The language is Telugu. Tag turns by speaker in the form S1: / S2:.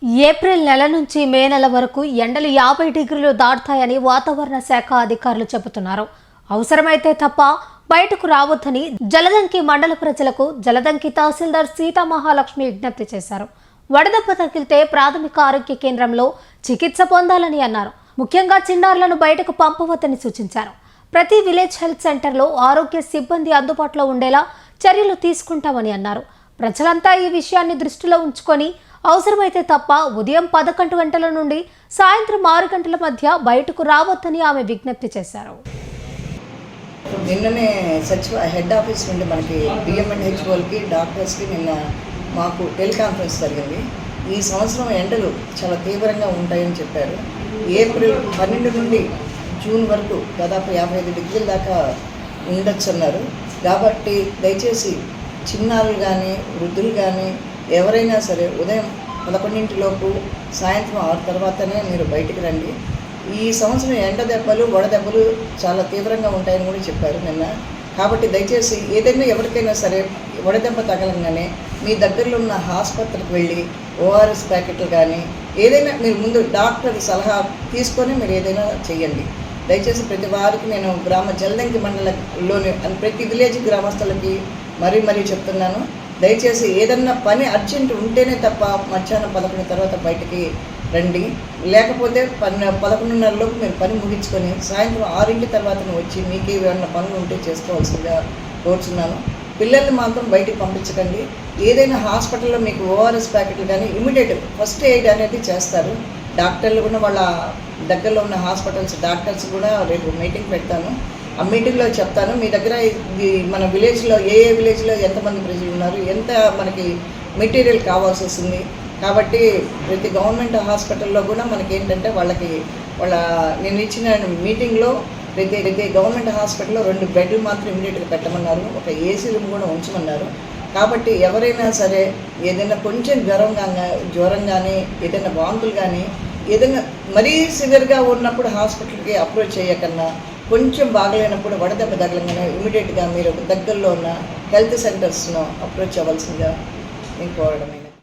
S1: ఏప్రిల్ నెల నుంచి మే నెల వరకు ఎండలు 50 డిగ్రీలు దాటుతాయని వాతావరణ శాఖ అధికారులు చెబుతున్నారు. అవసరమైతే తప్ప బయటకు రావద్దని జలదంకి మండల ప్రజలకు జలదంకి తహసీల్దార్ సీతామహాలక్ష్మి విజ్ఞప్తి చేశారు. వడదెబ్బ తగిలితే ప్రాథమిక ఆరోగ్య కేంద్రంలో చికిత్స పొందాలని అన్నారు. ముఖ్యంగా చిన్నారులను బయటకు పంపవద్దని సూచించారు. ప్రతి విలేజ్ హెల్త్ సెంటర్లో ఆరోగ్య సిబ్బంది అందుబాటులో ఉండేలా చర్యలు తీసుకుంటామని అన్నారు. ప్రజలంతా ఈ విషయాన్ని దృష్టిలో ఉంచుకొని అవసరమైతే తప్ప ఉదయం 11 గంటల నుండి సాయంత్రం 6 గంటల మధ్య బయటకు రావద్దని ఆమె విజ్ఞప్తి చేశారు.
S2: నిన్ననే హెడ్ ఆఫీస్ నుండి మనకి బిఎంఎన్హెచ్ఓలకి డాక్టర్స్కి నిన్న మాకు టెలికాన్ఫరెన్స్ జరిగింది. ఈ సంవత్సరం ఎండలు చాలా తీవ్రంగా ఉంటాయని చెప్పారు. ఏప్రిల్ 12 నుండి జూన్ వరకు దాదాపు 55 డిగ్రీల దాకా ఉండొచ్చు అన్నారు. కాబట్టి దయచేసి చిన్నారులు కానీ వృద్ధులు కానీ ఎవరైనా సరే ఉదయం 11 సాయంత్రం 6 తర్వాతనే మీరు బయటికి రండి. ఈ సంవత్సరం ఎండ దెబ్బలు వడదెబ్బలు చాలా తీవ్రంగా ఉంటాయని కూడా చెప్పారు నిన్న. కాబట్టి దయచేసి ఏదైనా ఎవరికైనా సరే వడదెబ్బ తగలంగానే మీ దగ్గరలో ఉన్న ఆసుపత్రికి వెళ్ళి ఓఆర్ఎస్ ప్యాకెట్లు కానీ ఏదైనా మీరు ముందు డాక్టర్ సలహా తీసుకొని మీరు ఏదైనా చేయండి. దయచేసి ప్రతి వారికి నేను జలదంకి మండలంలోని ప్రతి విలేజ్ గ్రామస్తులకి మరీ చెప్తున్నాను. దయచేసి ఏదన్నా పని అర్జెంట్ ఉంటేనే తప్ప మధ్యాహ్నం 11 తర్వాత బయటికి రండి. లేకపోతే 11:30 మీరు పని ముగించుకొని సాయంత్రం 6 తర్వాత వచ్చి మీకు ఏమైనా పనులు ఉంటే చేసుకోవాల్సిందిగా కోరుచున్నాను. పిల్లల్ని మాత్రం బయటికి పంపించకండి. ఏదైనా హాస్పిటల్లో మీకు ఓఆర్ఎస్ ప్యాకెట్లు కానీ ఇమీడియట్ ఫస్ట్ ఎయిడ్ అనేది చేస్తారు. డాక్టర్లు కూడా వాళ్ళ దగ్గరలో ఉన్న హాస్పిటల్స్ డాక్టర్స్ కూడా రేపు మీటింగ్ పెడతాను. ఆ మీటింగ్లో చెప్తాను. మీ దగ్గర మన విలేజ్లో ఏ విలేజ్లో ఎంతమంది ప్రజలు ఉన్నారు, ఎంత మనకి మెటీరియల్ కావాల్సి వస్తుంది. కాబట్టి ప్రతి గవర్నమెంట్ హాస్పిటల్లో కూడా మనకి ఏంటంటే నేను ఇచ్చిన మీటింగ్లో ప్రతి గవర్నమెంట్ హాస్పిటల్లో 2 బెడ్లు మాత్రం ఇమీడియట్గా పెట్టమన్నారు. ఒక ఏసీ రూమ్ కూడా ఉంచమన్నారు. కాబట్టి ఎవరైనా సరే ఏదైనా కొంచెం జ్వరం కానీ ఏదైనా వాంతులు కానీ ఏదైనా మరీ సివియర్గా ఉన్నప్పుడు హాస్పిటల్కి అప్రోచ్ చేయకన్నా కొంచెం బాగలేనప్పుడు వడదెబ్బ తగలంగానే ఇమీడియట్గా మీరు దగ్గరలో ఉన్న హెల్త్ సెంటర్స్ను అప్రోచ్ అవ్వాల్సిందిగా నేను కోరడమే.